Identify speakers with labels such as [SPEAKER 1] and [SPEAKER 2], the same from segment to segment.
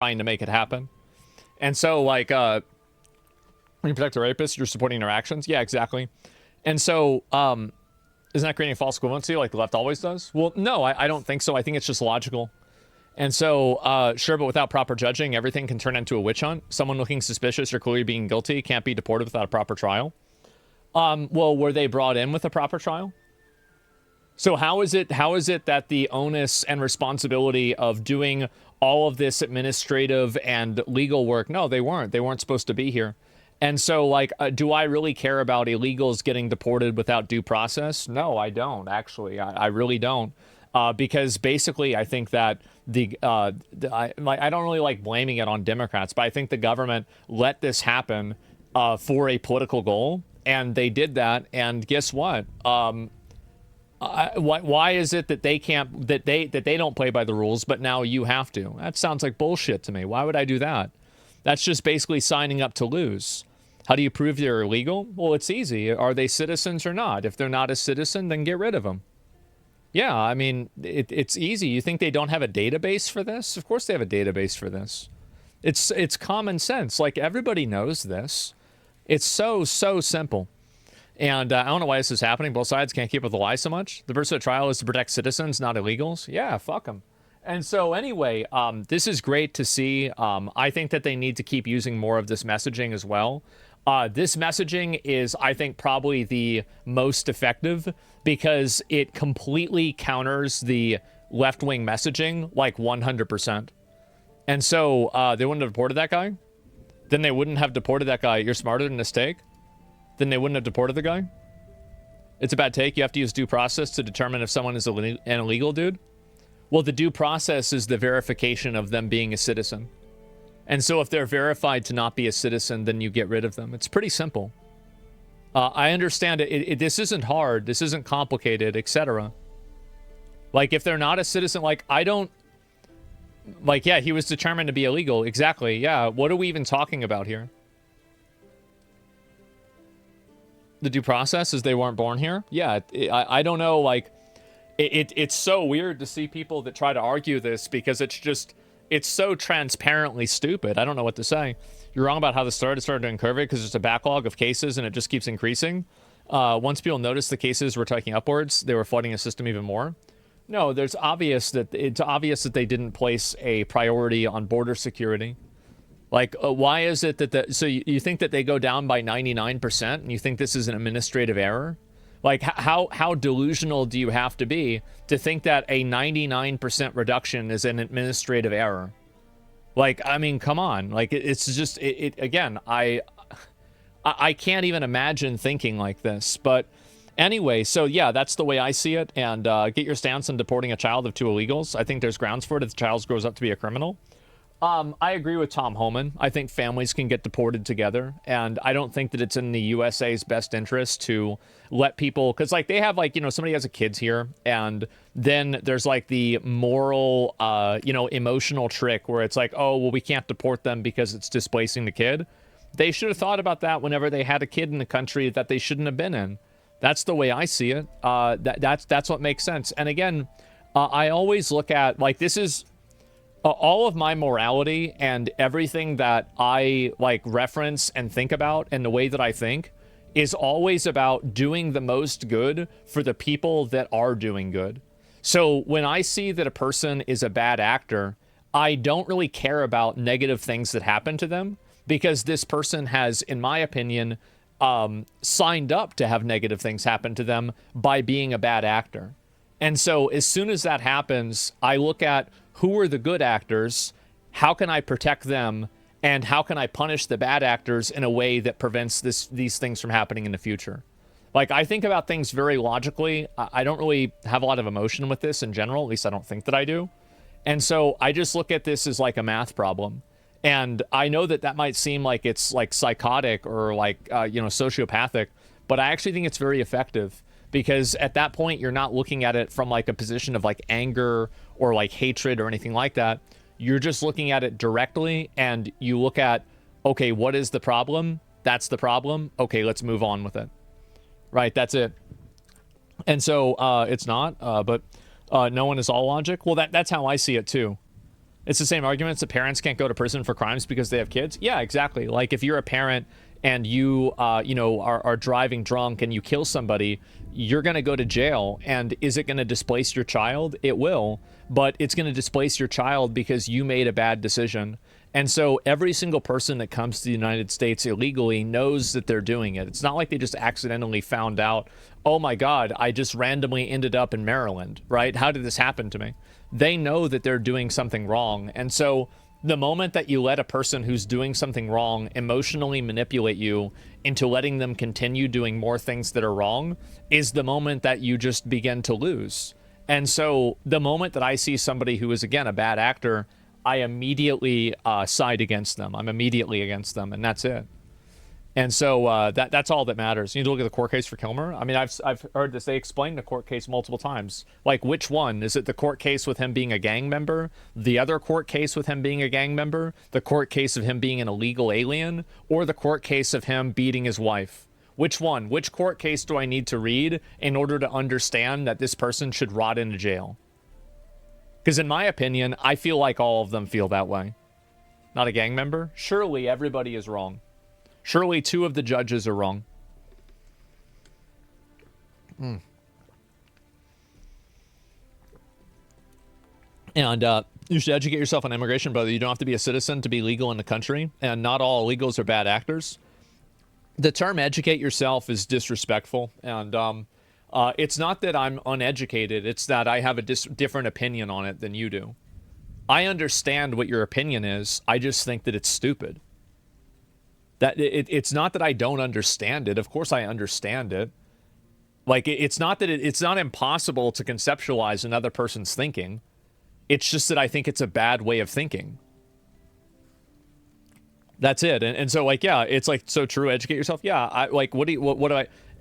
[SPEAKER 1] trying to make it happen. And so, like, when you protect a rapist, you're supporting their actions. Yeah, exactly. And so, isn't that creating false equivalency like the left always does? Well, no, I don't think so. I think it's just logical. And so, sure, but without proper judging, everything can turn into a witch hunt. Someone looking suspicious or clearly being guilty can't be deported without a proper trial. Well, were they brought in with a proper trial? So how is it that the onus and responsibility of doing all of this administrative and legal work? No, they weren't. They weren't supposed to be here. And so, like, do I really care about illegals getting deported without due process? No, I don't, actually. I really don't. Because basically, I think that I don't really like blaming it on Democrats, but I think the government let this happen for a political goal, and they did that. And guess what? Why is it that they can't, that they don't play by the rules, but now you have to? That sounds like bullshit to me. Why would I do that? That's just basically signing up to lose. How do you prove they're illegal? Well, it's easy. Are they citizens or not? If they're not a citizen, then get rid of them. Yeah, I mean, it's easy. You think they don't have a database for this? Of course they have a database for this. It's common sense. Like, everybody knows this. It's so simple. And I don't know why this is happening. Both sides can't keep up with the lie so much. The purpose of the trial is to protect citizens, not illegals. Yeah, fuck them. And so anyway, this is great to see. I think that they need to keep using more of this messaging as well. This messaging is, I think, probably the most effective because it completely counters the left-wing messaging, like 100%. And so they wouldn't have deported that guy. Then they wouldn't have deported that guy. You're smarter than this take. Then they wouldn't have deported the guy. It's a bad take. You have to use due process to determine if someone is an illegal dude. Well, the due process is the verification of them being a citizen. And so if they're verified to not be a citizen, then you get rid of them. It's pretty simple. I understand it. This isn't hard. This isn't complicated, etc. Like, if they're not a citizen, like, I don't... Like, yeah, he was determined to be illegal. Exactly, yeah. What are we even talking about here? The due process is they weren't born here? Yeah, I don't know, like... It's so weird to see people that try to argue this because it's just... It's so transparently stupid. I don't know what to say. You're wrong about how this started. It started to incurve it because there's a backlog of cases and it just keeps increasing. Once people noticed the cases were taking upwards, they were flooding the system even more. No, it's obvious that they didn't place a priority on border security. Like, why is it that so you think that they go down by 99% and you think this is an administrative error? Like, how delusional do you have to be to think that a 99% reduction is an administrative error? Like, I mean, come on. Like, it's just, again, I can't even imagine thinking like this. But anyway, so yeah, that's the way I see it. And get your stance on deporting a child of two illegals. I think there's grounds for it if the child grows up to be a criminal. I agree with Tom Homan. I think families can get deported together, and I don't think that it's in the USA's best interest to let people, because, like, they have, like, you know, somebody has a kids here, and then there's, like, the moral, you know, emotional trick where it's like, oh, well, we can't deport them because it's displacing the kid. They should have thought about that whenever they had a kid in the country that they shouldn't have been in. That's the way I see it. That's what makes sense. And again, I always look at, like, this is... all of my morality and everything that I, like, reference and think about and the way that I think is always about doing the most good for the people that are doing good. So when I see that a person is a bad actor, I don't really care about negative things that happen to them because this person has, in my opinion, signed up to have negative things happen to them by being a bad actor. And so as soon as that happens, I look at who are the good actors, how can I protect them, and how can I punish the bad actors in a way that prevents these things from happening in the future. Like, I think about things very logically. I don't really have a lot of emotion with this in general, at least I don't think that I do. And so I just look at this as like a math problem. And I know that that might seem like it's like psychotic or like, you know, sociopathic, but I actually think it's very effective. Because at that point, you're not looking at it from like a position of like anger or like hatred or anything like that. You're just looking at it directly and you look at, okay, what is the problem? That's the problem. Okay, let's move on with it. Right, that's it. And so it's not, but no one is all logic. Well, that's how I see it too. It's the same arguments that parents can't go to prison for crimes because they have kids. Yeah, exactly. Like if you're a parent and you, are driving drunk and you kill somebody, you're going to go to jail. And is it going to displace your child? It will, but it's going to displace your child because you made a bad decision. And so every single person that comes to the United States illegally knows that they're doing it. It's not like they just accidentally found out, oh my God, I just randomly ended up in Maryland, right? How did this happen to me? They know that they're doing something wrong. And so the moment that you let a person who's doing something wrong emotionally manipulate you into letting them continue doing more things that are wrong is the moment that you just begin to lose. And so the moment that I see somebody who is, again, a bad actor, I immediately side against them. I'm immediately against them, and that's it. And so that's all that matters. You need to look at the court case for Kilmer. I mean, I've heard this. They explained the court case multiple times. Like, which one? Is it the court case with him being a gang member? The other court case with him being a gang member? The court case of him being an illegal alien? Or the court case of him beating his wife? Which one? Which court case do I need to read in order to understand that this person should rot in a jail? Because in my opinion, I feel like all of them feel that way. Not a gang member? Surely everybody is wrong. Surely two of the judges are wrong. And you should educate yourself on immigration, brother. You don't have to be a citizen to be legal in the country. And not all illegals are bad actors. The term educate yourself is disrespectful. And it's not that I'm uneducated. It's that I have a different opinion on it than you do. I understand what your opinion is. I just think that it's stupid. That it's not that I don't understand it. Of course I understand it. Like, it's not that it's not impossible to conceptualize another person's thinking. It's just that I think it's a bad way of thinking. That's it. And so, like, yeah, it's like, so true. Educate yourself. Yeah.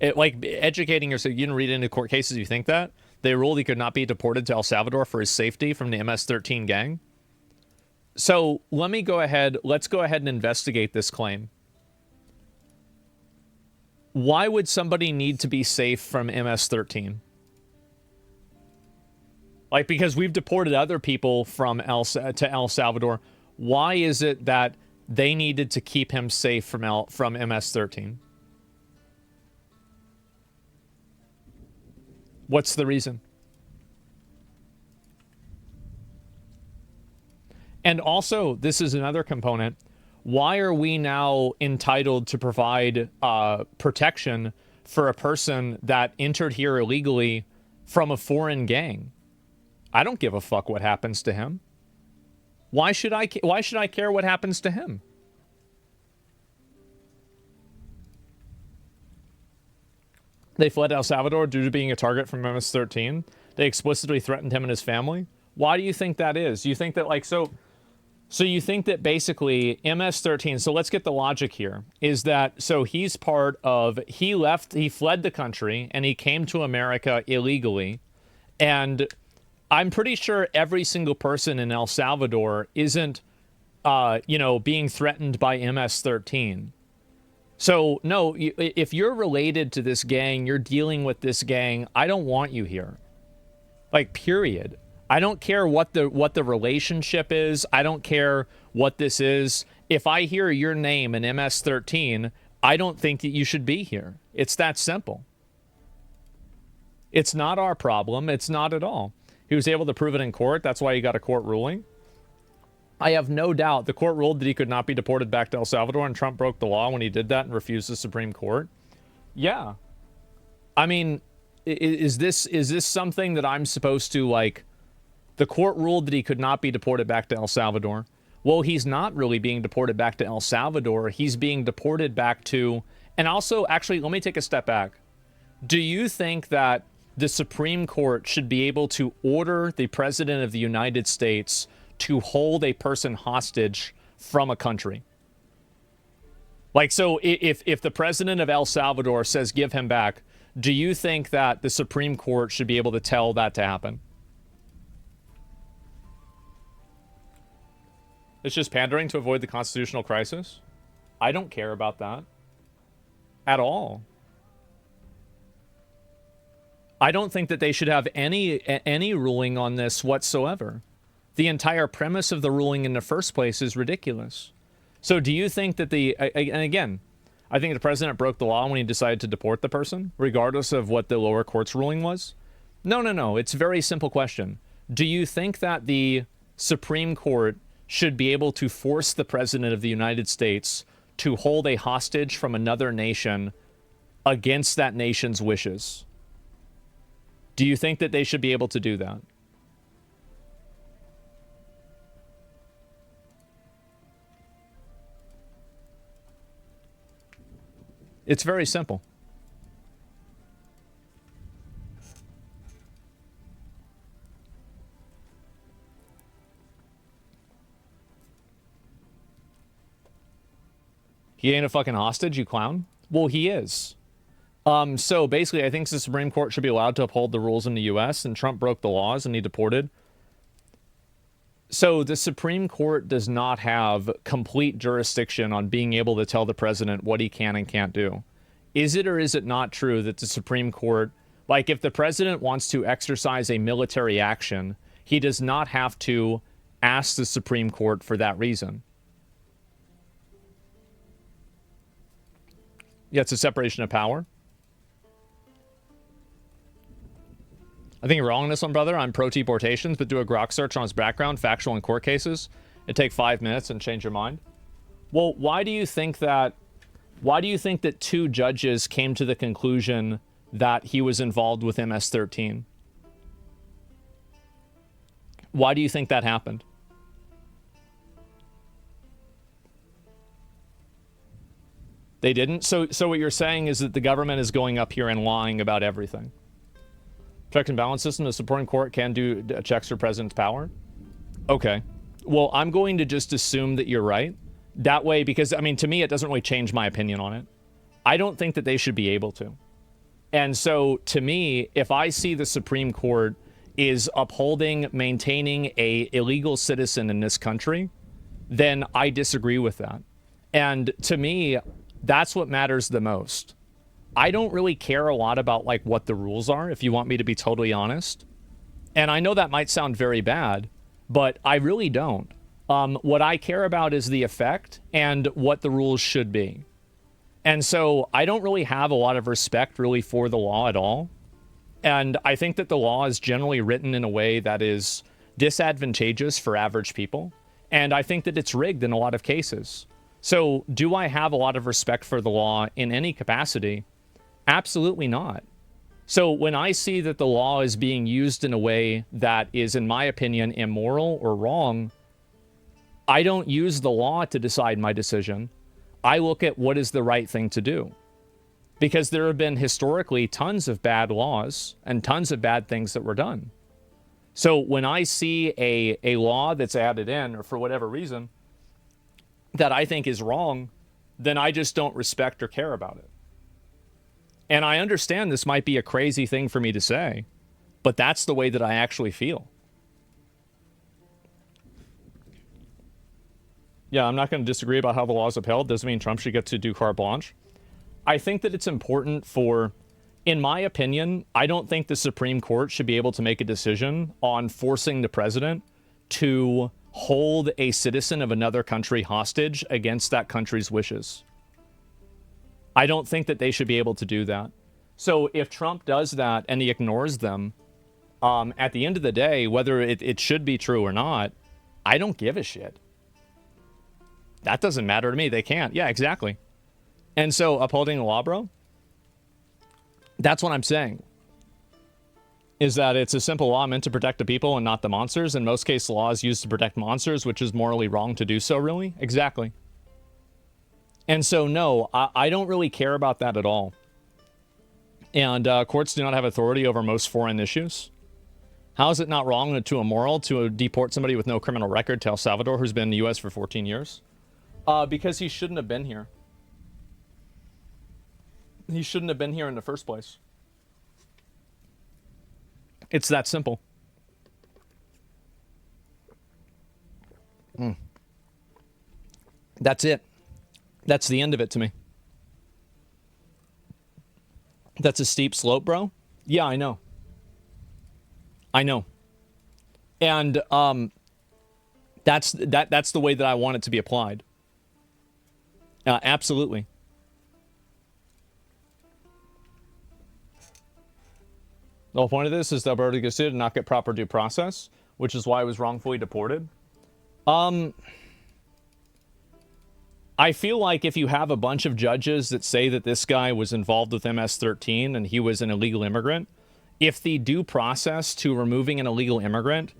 [SPEAKER 1] Educating yourself. You didn't read into court cases. You think that they ruled he could not be deported to El Salvador for his safety from the MS-13 gang. So let's go ahead and investigate this claim. Why would somebody need to be safe from MS-13? Like, because we've deported other people to El Salvador. Why is it that they needed to keep him safe from MS-13? What's the reason? And also, this is another component. Why are we now entitled to provide protection for a person that entered here illegally from a foreign gang? I don't give a fuck what happens to him. Why should I care what happens to him? They fled El Salvador due to being a target from MS-13. They explicitly threatened him and his family. Why do you think that is? You think that, like, so you think that basically MS-13, so let's get the logic here, is that, so he fled the country and he came to America illegally. And I'm pretty sure every single person in El Salvador isn't, being threatened by MS-13. So, no, if you're related to this gang, you're dealing with this gang, I don't want you here. Like, period. I don't care what the relationship is. I don't care what this is. If I hear your name in MS-13, I don't think that you should be here. It's that simple. It's not our problem. It's not at all. He was able to prove it in court. That's why he got a court ruling. I have no doubt the court ruled that he could not be deported back to El Salvador, and Trump broke the law when he did that and refused the Supreme Court. Yeah. I mean, is this something that I'm supposed to, like, the court ruled that he could not be deported back to El Salvador. Well, he's not really being deported back to El Salvador. He's being deported back to, and also, actually, let me take a step back. Do you think that the Supreme Court should be able to order the President of the United States to hold a person hostage from a country? Like, so if the President of El Salvador says give him back, do you think that the Supreme Court should be able to tell that to happen? It's just pandering to avoid the constitutional crisis? I don't care about that. At all. I don't think that they should have any ruling on this whatsoever. The entire premise of the ruling in the first place is ridiculous. So do you think that and again, I think the president broke the law when he decided to deport the person, regardless of what the lower court's ruling was? No. It's a very simple question. Do you think that the Supreme Court should be able to force the president of the United States to hold a hostage from another nation against that nation's wishes? Do you think that they should be able to do that? It's very simple. He ain't a fucking hostage, you clown. Well, he is. So basically, I think the Supreme Court should be allowed to uphold the rules in the U.S., and Trump broke the laws and he deported. So the Supreme Court does not have complete jurisdiction on being able to tell the president what he can and can't do. Is it or is it not true that the Supreme Court, like if the president wants to exercise a military action, he does not have to ask the Supreme Court for that reason? Yeah, it's a separation of power. I think you're wrong on this one, brother. I'm pro-deportations, but do a grok search on his background, factual and court cases. It'd take 5 minutes and change your mind. Well, why do you think that 2 judges came to the conclusion that he was involved with MS-13? Why do you think that happened? They didn't? So what you're saying is that the government is going up here and lying about everything. Check and balance system, the Supreme Court can do checks for president's power? Okay. Well, I'm going to just assume that you're right. That way, because, I mean, to me, it doesn't really change my opinion on it. I don't think that they should be able to. And so, to me, if I see the Supreme Court is upholding, maintaining a illegal citizen in this country, then I disagree with that. And to me, that's what matters the most. I don't really care a lot about like what the rules are, if you want me to be totally honest. And I know that might sound very bad, but I really don't. What I care about is the effect and what the rules should be. And so I don't really have a lot of respect really for the law at all. And I think that the law is generally written in a way that is disadvantageous for average people. And I think that it's rigged in a lot of cases. So do I have a lot of respect for the law in any capacity? Absolutely not. So when I see that the law is being used in a way that is, in my opinion, immoral or wrong, I don't use the law to decide my decision. I look at what is the right thing to do. Because there have been historically tons of bad laws and tons of bad things that were done. So when I see a law that's added in, or for whatever reason, that I think is wrong, then I just don't respect or care about it. And I understand this might be a crazy thing for me to say, but that's the way that I actually feel. Yeah, I'm not going to disagree about how the law is upheld. Doesn't mean Trump should get to do carte blanche. I think that it's important for, in my opinion, I don't think the Supreme Court should be able to make a decision on forcing the president to hold a citizen of another country hostage against that country's wishes. I don't think that they should be able to do that. So if Trump does that and he ignores them, at the end of the day, whether it should be true or not, I don't give a shit. That doesn't matter to me. They can't. Yeah, exactly. And so upholding the law, bro, that's what I'm saying. Is that it's a simple law meant to protect the people and not the monsters. In most cases, the law is used to protect monsters, which is morally wrong to do so, really. Exactly. And so, no, I don't really care about that at all. And courts do not have authority over most foreign issues. How is it not wrong to immoral to deport somebody with no criminal record to El Salvador who's been in the U.S. for 14 years? Because he shouldn't have been here. He shouldn't have been here in the first place. It's that simple. That's it. That's the end of it to me. That's a steep slope, bro. Yeah, I know. I know. And That's the way that I want it to be applied. Absolutely. The whole point of this is that Alberto Garcia did not get proper due process, which is why he was wrongfully deported. I feel like if you have a bunch of judges that say that this guy was involved with MS-13 and he was an illegal immigrant, if the due process to removing an illegal immigrant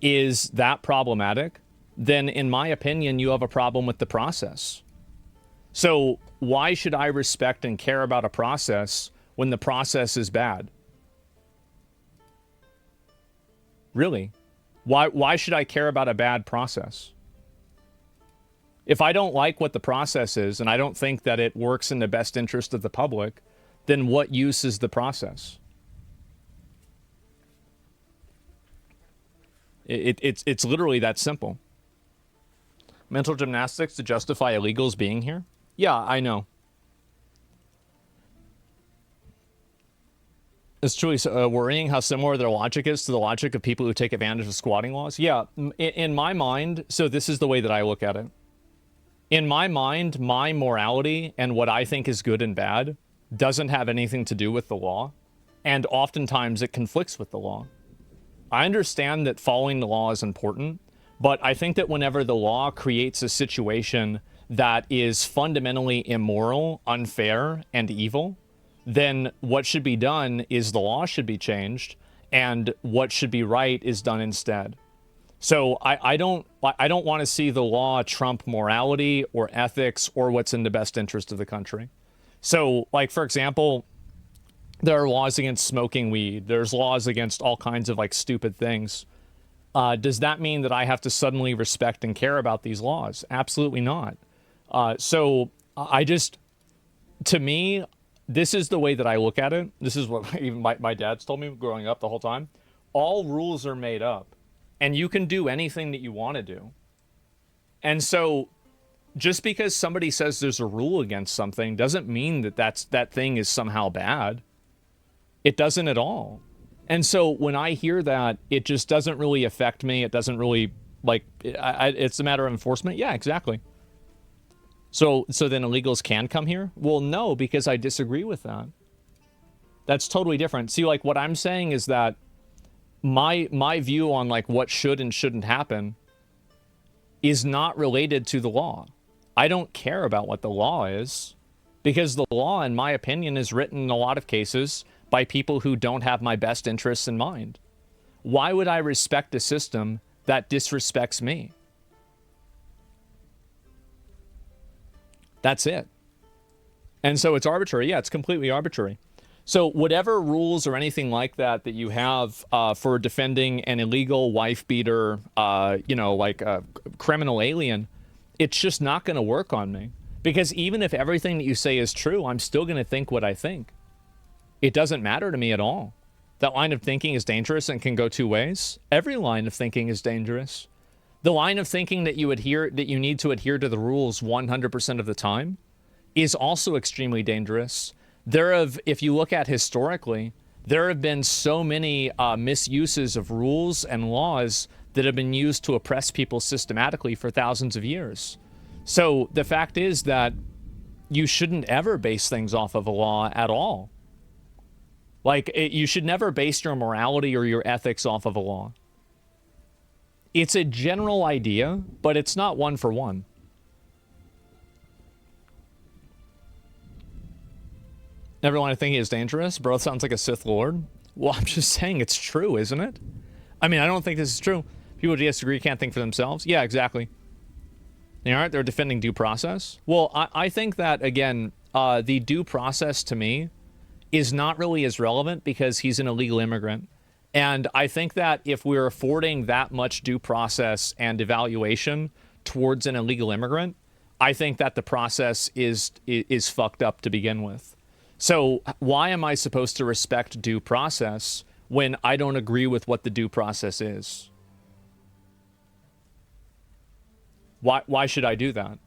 [SPEAKER 1] is that problematic, then in my opinion, you have a problem with the process. So why should I respect and care about a process when the process is bad? Really? Why should I care about a bad process? If I don't like what the process is and I don't think that it works in the best interest of the public, then what use is the process? It's literally that simple. Mental gymnastics to justify illegals being here? Yeah, I know. It's truly worrying how similar their logic is to the logic of people who take advantage of squatting laws. Yeah, in my mind, so this is the way that I look at it. In my mind, my morality and what I think is good and bad doesn't have anything to do with the law, and oftentimes it conflicts with the law. I understand that following the law is important, but I think that whenever the law creates a situation that is fundamentally immoral, unfair, and evil, then what should be done is the law should be changed, and what should be right is done instead. So I don't want to see the law trump morality or ethics or what's in the best interest of the country. So, like, for example, there are laws against smoking weed. There's laws against all kinds of, like, stupid things. Does that mean that I have to suddenly respect and care about these laws? Absolutely not. So to me, this is the way that I look at it. This is what even my dad's told me growing up the whole time. All rules are made up, and you can do anything that you want to do. And so just because somebody says there's a rule against something doesn't mean that that thing is somehow bad. It doesn't at all. And so when I hear that, it just doesn't really affect me. It doesn't really, like, it's a matter of enforcement. Yeah, exactly. So then illegals can come here? Well, no, because I disagree with that. That's totally different. See, like, what I'm saying is that my view on, like, what should and shouldn't happen is not related to the law. I don't care about what the law is, because the law, in my opinion, is written in a lot of cases by people who don't have my best interests in mind. Why would I respect a system that disrespects me? That's it. And so it's arbitrary. Yeah, it's completely arbitrary. So whatever rules or anything like that you have for defending an illegal wife beater, like a criminal alien, it's just not going to work on me. Because even if everything that you say is true, I'm still going to think what I think. It doesn't matter to me at all. That line of thinking is dangerous and can go two ways. Every line of thinking is dangerous. The line of thinking that you need to adhere to the rules 100% of the time is also extremely dangerous. If you look at historically, there have been so many misuses of rules and laws that have been used to oppress people systematically for thousands of years. So the fact is that you shouldn't ever base things off of a law at all. Like, you should never base your morality or your ethics off of a law. It's a general idea, but it's not one for one. Everyone thinking is dangerous? Bro, it sounds like a Sith Lord. Well, I'm just saying it's true, isn't it? I mean, I don't think this is true. People who disagree can't think for themselves. Yeah, exactly. They aren't. They're defending due process. Well, I think that, again, the due process to me is not really as relevant because he's an illegal immigrant. And I think that if we're affording that much due process and evaluation towards an illegal immigrant, I think that the process is fucked up to begin with. So why am I supposed to respect due process when I don't agree with what the due process is? Why should I do that?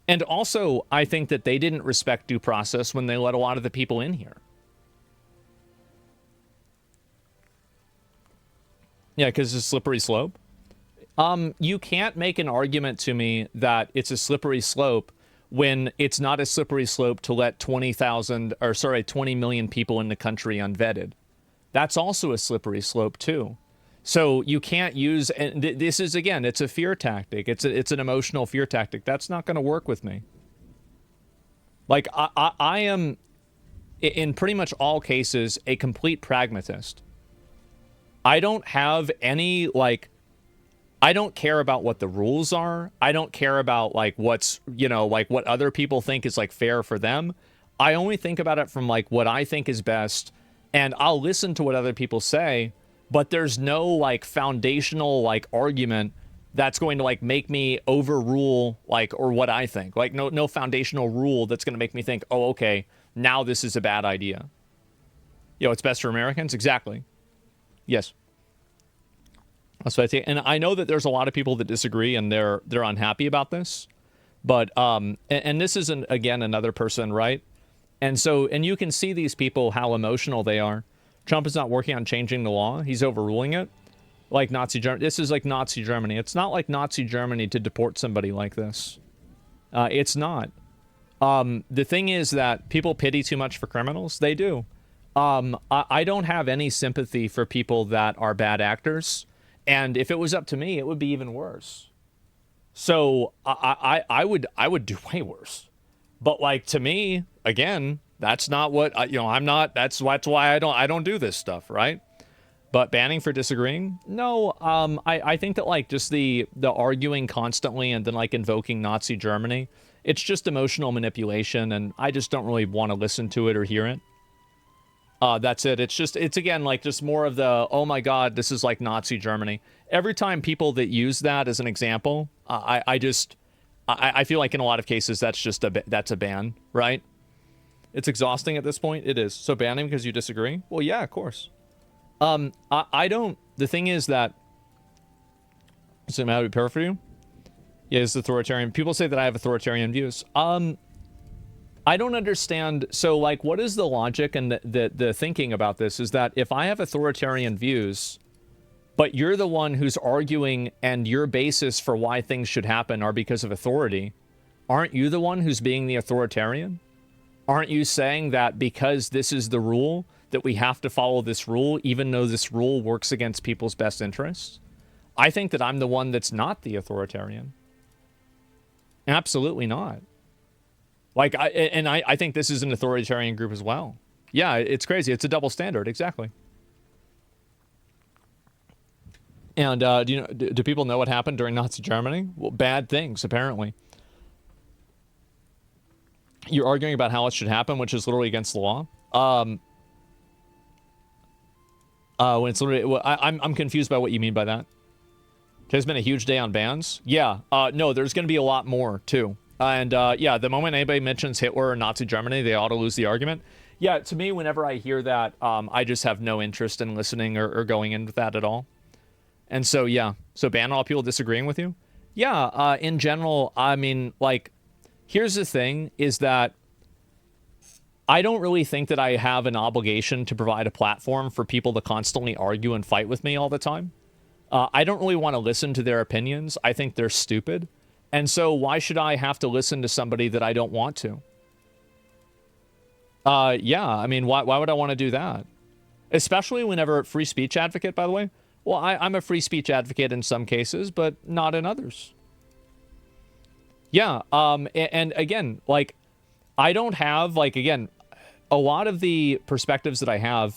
[SPEAKER 1] And also, I think that they didn't respect due process when they let a lot of the people in here. Yeah, because it's a slippery slope. You can't make an argument to me that it's a slippery slope when it's not a slippery slope to let 20 million people in the country unvetted. That's also a slippery slope too. So you can't use, and this is, again, it's a fear tactic. It's an emotional fear tactic. That's not going to work with me. Like, I am, in pretty much all cases, a complete pragmatist. I don't have any, like, I don't care about what the rules are. I don't care about, like, what's, you know, like, what other people think is, like, fair for them. I only think about it from, like, what I think is best, and I'll listen to what other people say, but there's no, like, foundational, like, argument that's going to, like, make me overrule, like, or what I think. Like, no foundational rule that's going to make me think, oh, okay, now this is a bad idea. You know, it's best for Americans? Exactly. Yes. That's what I think. And I know that there's a lot of people that disagree and they're unhappy about this. But, and this isn't, again, another person, right? And so, and you can see these people, how emotional they are. Trump is not working on changing the law. He's overruling it. Like Nazi Germany. This is like Nazi Germany. It's not like Nazi Germany to deport somebody like this. It's not. The thing is that people pity too much for criminals. They do. I don't have any sympathy for people that are bad actors. And if it was up to me, it would be even worse. So I would do way worse. But like, to me, again, that's not what, you know, I'm not, that's why I don't do this stuff, right? But banning for disagreeing? No, I think that, like, just the arguing constantly and then, like, invoking Nazi Germany, it's just emotional manipulation, and I just don't really want to listen to it or hear it. That's it. It's again, like, just more of the, oh my God, this is like Nazi Germany. Every time people that use that as an example, I feel like in a lot of cases that's a ban, right? It's exhausting at this point. It is. So banning because you disagree? Well, yeah, of course. I don't, the thing is that, does it matter to be fair for you? Yeah, it's authoritarian. People say that I have authoritarian views. I don't understand. So, like, what is the logic and the thinking about this is that if I have authoritarian views, but you're the one who's arguing and your basis for why things should happen are because of authority, aren't you the one who's being the authoritarian? Aren't you saying that because this is the rule, that we have to follow this rule, even though this rule works against people's best interests? I think that I'm the one that's not the authoritarian. Absolutely not. Like, I think this is an authoritarian group as well. Yeah, it's crazy. It's a double standard. Exactly. And do people know what happened during Nazi Germany? Well, bad things, apparently. You're arguing about how it should happen, which is literally against the law. When it's literally, well, I'm confused by what you mean by that. There's been a huge day on bans. Yeah. No, there's going to be a lot more too. And yeah, the moment anybody mentions Hitler or Nazi Germany, they ought to lose the argument. Yeah, to me, whenever I hear that, I just have no interest in listening or going into that at all. And so, yeah. So ban all people disagreeing with you? Yeah, in general, I mean, like, here's the thing, is that I don't really think that I have an obligation to provide a platform for people to constantly argue and fight with me all the time. I don't really want to listen to their opinions. I think they're stupid. And so why should I have to listen to somebody that I don't want to? Yeah, I mean, why would I want to do that? Especially whenever free speech advocate, by the way. Well, I'm a free speech advocate in some cases, but not in others. Yeah, and again, like, I don't have, like, again, a lot of the perspectives that I have,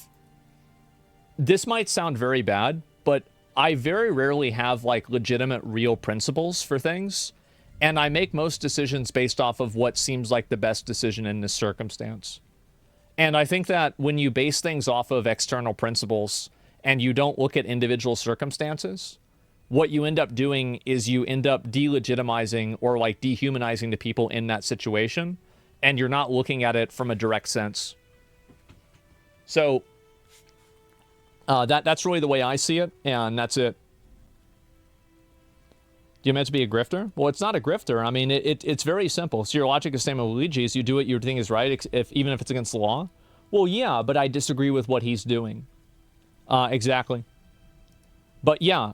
[SPEAKER 1] this might sound very bad, but I very rarely have, like, legitimate, real principles for things. And I make most decisions based off of what seems like the best decision in this circumstance. And I think that when you base things off of external principles and you don't look at individual circumstances, what you end up doing is you end up delegitimizing or, like, dehumanizing the people in that situation, and you're not looking at it from a direct sense. So that's really the way I see it, and that's it. Do you meant to be a grifter? Well, it's not a grifter. I mean, it's very simple. So your logic is same with Luigi's. You do what you think is right, even if it's against the law. Well, yeah, but I disagree with what he's doing. Exactly. But yeah,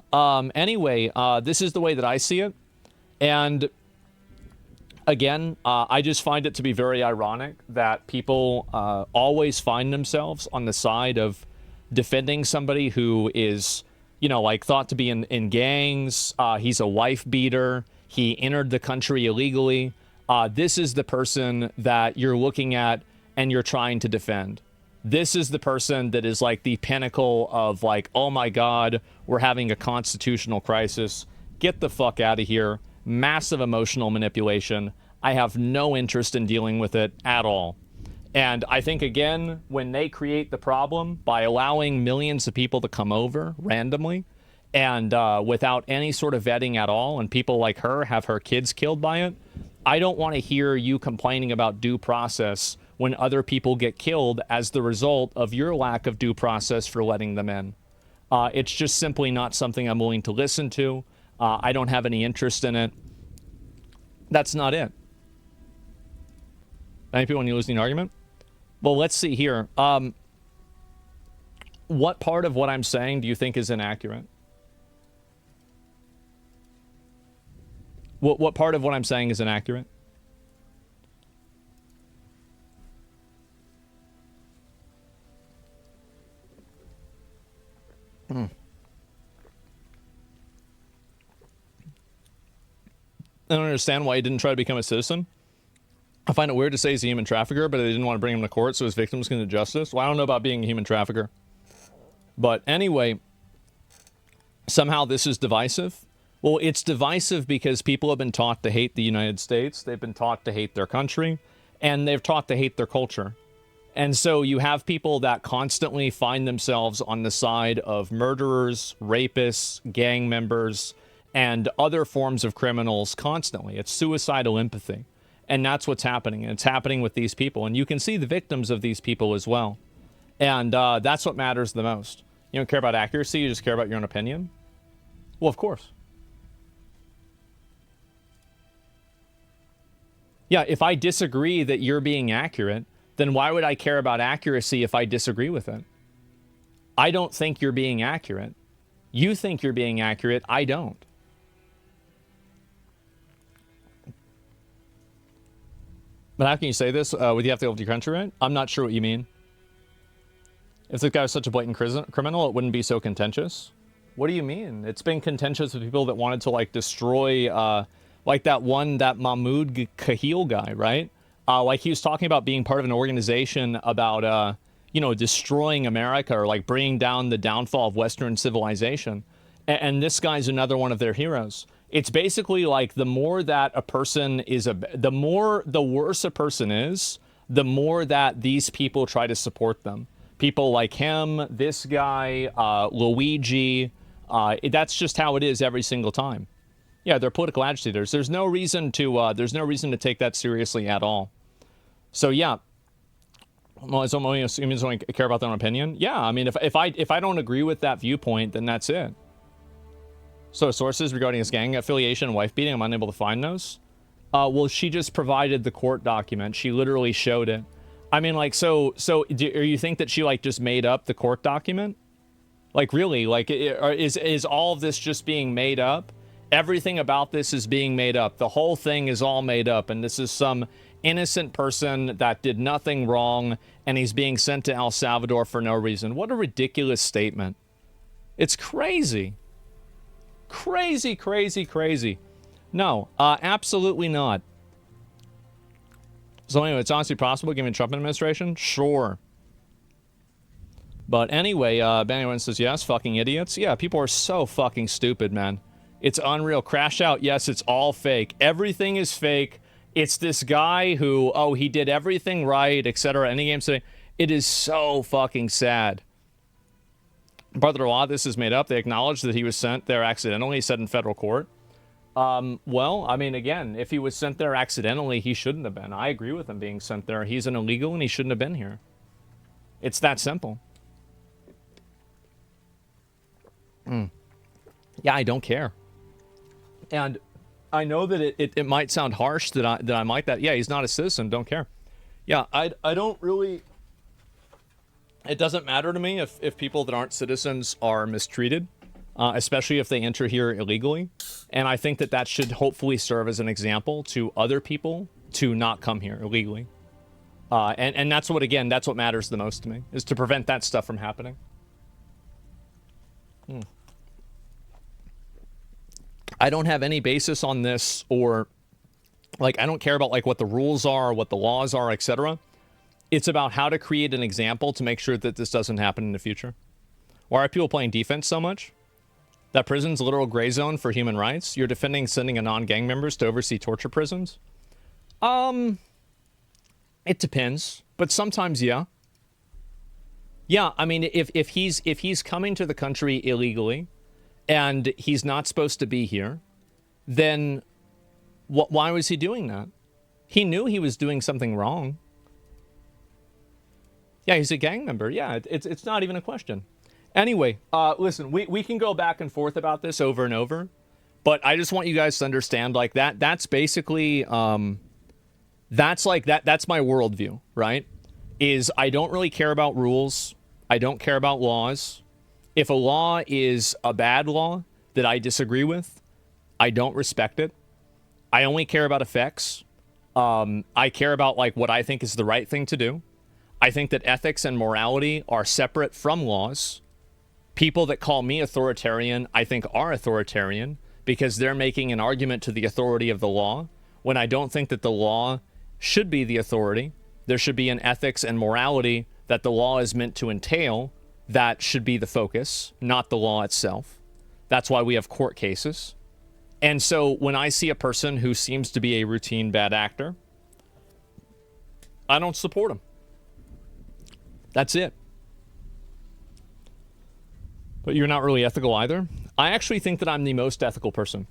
[SPEAKER 1] anyway, this is the way that I see it. And again, I just find it to be very ironic that people always find themselves on the side of defending somebody who is, you know, like thought to be in gangs. He's a wife beater. He entered the country illegally. This is the person that you're looking at and you're trying to defend. This is the person that is like the pinnacle of like, oh my God, we're having a constitutional crisis. Get the fuck out of here. Massive emotional manipulation. I have no interest in dealing with it at all. And I think, again, when they create the problem by allowing millions of people to come over randomly and without any sort of vetting at all, and people like her have her kids killed by it, I don't want to hear you complaining about due process when other people get killed as the result of your lack of due process for letting them in. It's just simply not something I'm willing to listen to. I don't have any interest in it. That's not it. Any people when you lose the argument? Well, let's see here. What part of what I'm saying do you think is inaccurate? What part of what I'm saying is inaccurate? I don't understand why he didn't try to become a citizen. I find it weird to say he's a human trafficker, but they didn't want to bring him to court so his victims can get justice. Well, I don't know about being a human trafficker. But anyway, somehow this is divisive. Well, it's divisive because people have been taught to hate the United States. They've been taught to hate their country. And they've taught to hate their culture. And so you have people that constantly find themselves on the side of murderers, rapists, gang members, and other forms of criminals constantly. It's suicidal empathy. And that's what's happening. And it's happening with these people. And you can see the victims of these people as well. And that's what matters the most. You don't care about accuracy, you just care about your own opinion? Well, of course. Yeah, if I disagree that you're being accurate, then why would I care about accuracy if I disagree with it? I don't think you're being accurate. You think you're being accurate. I don't. But how can you say this? Would you have to go with your country, right? I'm not sure what you mean. If this guy was such a blatant criminal, it wouldn't be so contentious. What do you mean? It's been contentious with people that wanted to like destroy, like that Mahmoud Kahil guy, right? Like he was talking about being part of an organization about, you know, destroying America or like bringing down the downfall of Western civilization. And this guy's another one of their heroes. It's basically like the more that a person is, the worse a person is, the more that these people try to support them. People like him, this guy, Luigi, that's just how it is every single time. Yeah, they're political agitators. There's no reason to take that seriously at all. So yeah, well, you mean only care about their own opinion? Yeah, I mean, if I don't agree with that viewpoint, then that's it. So sources regarding his gang affiliation and wife beating, I'm unable to find those. Well, she just provided the court document. She literally showed it. I mean, like, so you think that she like just made up the court document? Like, really? Like, is all of this just being made up? Everything about this is being made up. The whole thing is all made up, and this is some innocent person that did nothing wrong, and he's being sent to El Salvador for no reason. What a ridiculous statement. It's crazy. Crazy, crazy, crazy. No, absolutely not. So anyway, it's honestly possible given the Trump administration? Sure. But anyway, Ben says, yes, fucking idiots. Yeah, people are so fucking stupid, man. It's unreal. Crash out, yes, it's all fake. Everything is fake. It's this guy who, oh, he did everything right, etc. Any game today. It is so fucking sad. Part of the law, this is made up. They acknowledge that he was sent there accidentally, he said in federal court. Well, I mean, again, if he was sent there accidentally, he shouldn't have been. I agree with him being sent there. He's an illegal and he shouldn't have been here. It's that simple. Yeah, I don't care. And I know that it might sound harsh that I'm like that. Yeah, he's not a citizen. Don't care. Yeah, I don't really... It doesn't matter to me if people that aren't citizens are mistreated. especially if they enter here illegally. And I think that that should hopefully serve as an example to other people to not come here illegally. And that's what, again, that's what matters the most to me, is to prevent that stuff from happening. I don't have any basis on this, or like, I don't care about like what the rules are, what the laws are, etc. It's about how to create an example to make sure that this doesn't happen in the future. Why are people playing defense so much? That prison's a literal gray zone for human rights? You're defending sending a non-gang members to oversee torture prisons? It depends, but sometimes, yeah. Yeah, I mean, if he's coming to the country illegally and he's not supposed to be here, then why was he doing that? He knew he was doing something wrong. Yeah, he's a gang member. Yeah, it's not even a question. Anyway, listen, we can go back and forth about this over and over, but I just want you guys to understand, like, that's basically, that's my worldview, right? Is I don't really care about rules. I don't care about laws. If a law is a bad law that I disagree with, I don't respect it. I only care about effects. I care about, like, what I think is the right thing to do. I think that ethics and morality are separate from laws. People that call me authoritarian, I think, are authoritarian because they're making an argument to the authority of the law, when I don't think that the law should be the authority. There should be an ethics and morality that the law is meant to entail. That should be the focus, not the law itself. That's why we have court cases. And so when I see a person who seems to be a routine bad actor, I don't support him. That's it. But you're not really ethical either. I actually think that I'm the most ethical person.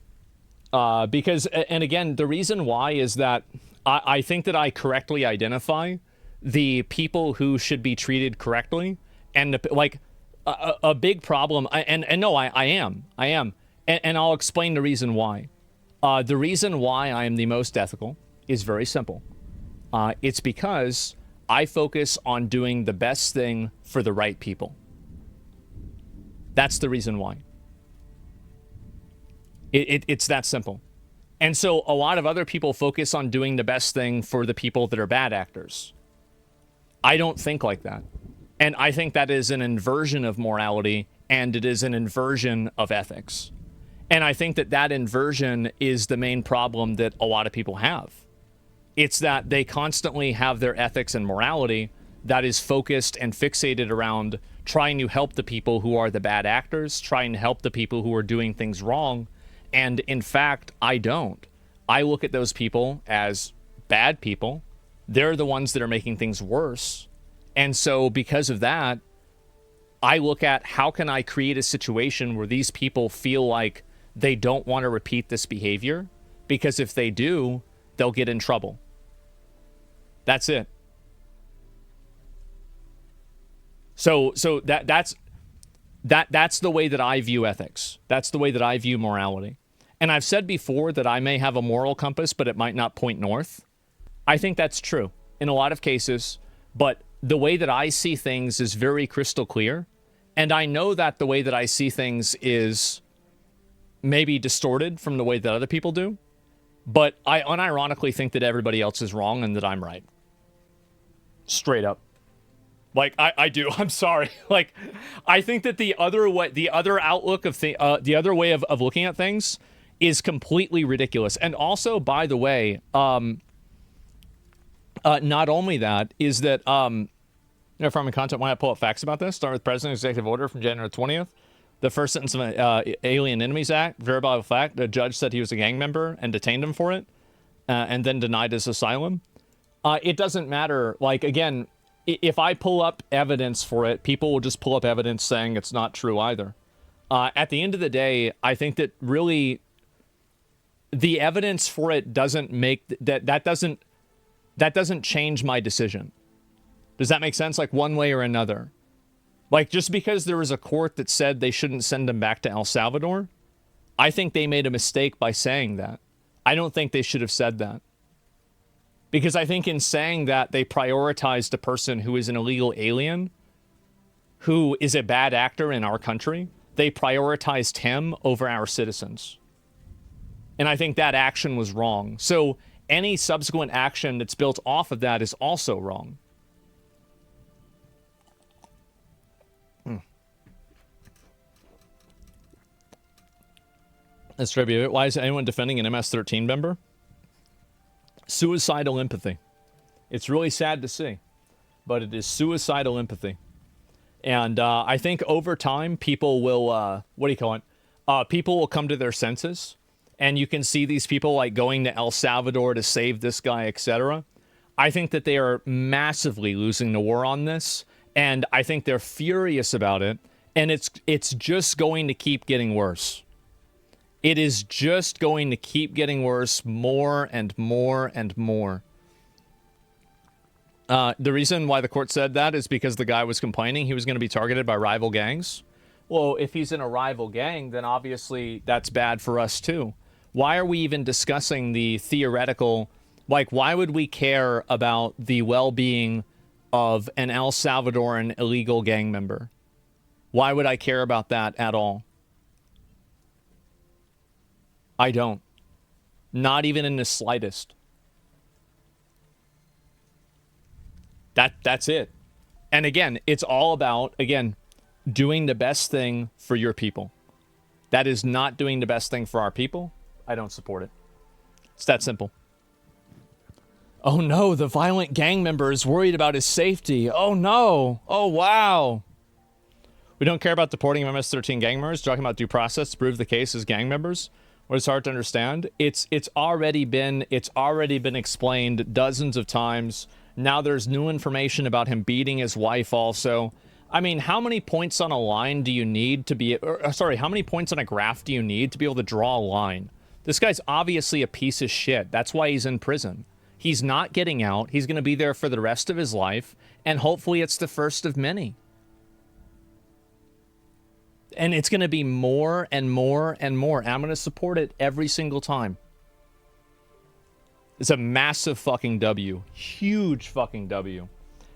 [SPEAKER 1] Because, and again, the reason why is that I think that I correctly identify the people who should be treated correctly. And like a big problem, and no, I am. And I'll explain the reason why. The reason why I am the most ethical is very simple. It's because I focus on doing the best thing for the right people. That's the reason why. It's that simple. And so a lot of other people focus on doing the best thing for the people that are bad actors. I don't think like that. And I think that is an inversion of morality, and it is an inversion of ethics. And I think that that inversion is the main problem that a lot of people have. It's that they constantly have their ethics and morality that is focused and fixated around trying to help the people who are the bad actors, trying to help the people who are doing things wrong. And in fact, I don't. I look at those people as bad people. They're the ones that are making things worse. And so because of that, I look at how can I create a situation where these people feel like they don't want to repeat this behavior, because if they do, they'll get in trouble. That's it. So that's the way that I view ethics. That's the way that I view morality. And I've said before that I may have a moral compass, but it might not point north. I think that's true in a lot of cases, but the way that I see things is very crystal clear. And I know that the way that I see things is maybe distorted from the way that other people do, but I unironically think that everybody else is wrong and that I'm right. Straight up. Like, I do. I'm sorry. Like, I think that the other outlook of the other way of looking at things is completely ridiculous. And also, by the way, not only that, is that, farming content, why I pull up facts about this? Start with President's Executive Order from January 20th. The first sentence of Alien Enemies Act, verifiable fact, the judge said he was a gang member and detained him for it, and then denied his asylum. It doesn't matter. Like, again, if I pull up evidence for it, people will just pull up evidence saying it's not true either. At the end of the day, I think that really the evidence for it doesn't make that doesn't change my decision. Does that make sense? Like, one way or another. Like, just because there was a court that said they shouldn't send him back to El Salvador, I think they made a mistake by saying that. I don't think they should have said that. Because I think in saying that, they prioritized a person who is an illegal alien, who is a bad actor in our country, they prioritized him over our citizens. And I think that action was wrong. So any subsequent action that's built off of that is also wrong. Let's tribute it. Why is anyone defending an MS-13 member? Suicidal empathy. It's really sad to see, but it is suicidal empathy. And I think over time, people will, what do you call it? People will come to their senses. And you can see these people like going to El Salvador to save this guy, etc. I think that they are massively losing the war on this. And I think they're furious about it. And it's just going to keep getting worse. It is just going to keep getting worse more and more and more. The reason why the court said that is because the guy was complaining he was going to be targeted by rival gangs. Well, if he's in a rival gang, then obviously that's bad for us too. Why are we even discussing the theoretical, like, why would we care about the well-being of an El Salvadoran illegal gang member? Why would I care about that at all? I don't. Not even in the slightest. That's it. And again, it's all about, again, doing the best thing for your people. That is not doing the best thing for our people. I don't support it. It's that simple. Oh no, the violent gang member is worried about his safety. Oh no. Oh wow. We don't care about deporting MS-13 gang members. Talking about due process to prove the case as gang members. What is hard to understand? It's already been explained dozens of times. Now there's new information about him beating his wife also. I mean, how many points on a line do you need to be... how many points on a graph do you need to be able to draw a line? This guy's obviously a piece of shit. That's why he's in prison. He's not getting out. He's going to be there for the rest of his life. And hopefully it's the first of many. And it's going to be more and more and more. And I'm going to support it every single time. It's a massive fucking W. Huge fucking W.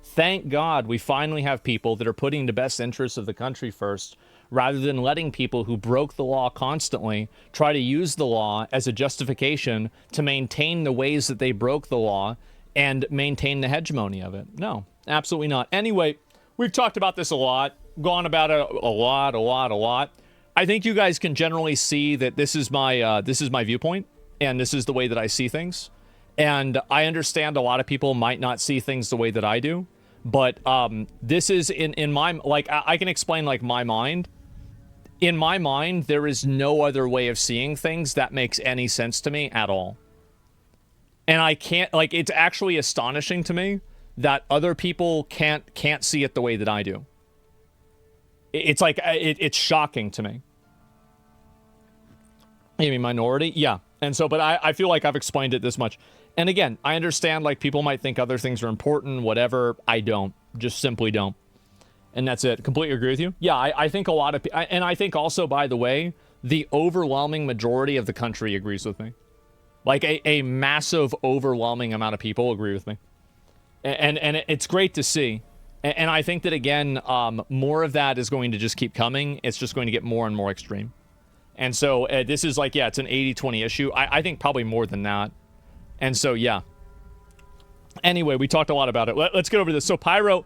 [SPEAKER 1] Thank God we finally have people that are putting the best interests of the country first, rather than letting people who broke the law constantly try to use the law as a justification to maintain the ways that they broke the law and maintain the hegemony of it. No, absolutely not. Anyway, we've talked about this a lot, gone about it a lot. I think you guys can generally see that this is my viewpoint, and this is the way that I see things. And I understand a lot of people might not see things the way that I do, but this is in my, like, I can explain like my mind. In my mind, there is no other way of seeing things that makes any sense to me at all. And I can't, like, it's actually astonishing to me that other people can't see it the way that I do. It's like, it's shocking to me. Maybe minority? Yeah. And so, but I feel like I've explained it this much. And again, I understand, like, people might think other things are important, whatever. I don't. Just simply don't. And that's it. Completely agree with you. Yeah, I think a lot of people, and I think also, by the way, the overwhelming majority of the country agrees with me. Like, a massive, overwhelming amount of people agree with me. And it's great to see. And I think that, again, more of that is going to just keep coming. It's just going to get more and more extreme. And so this is like, yeah, it's an 80-20 issue. I think probably more than that. And so, yeah. Anyway, we talked a lot about it. Let's get over this. So Pyro,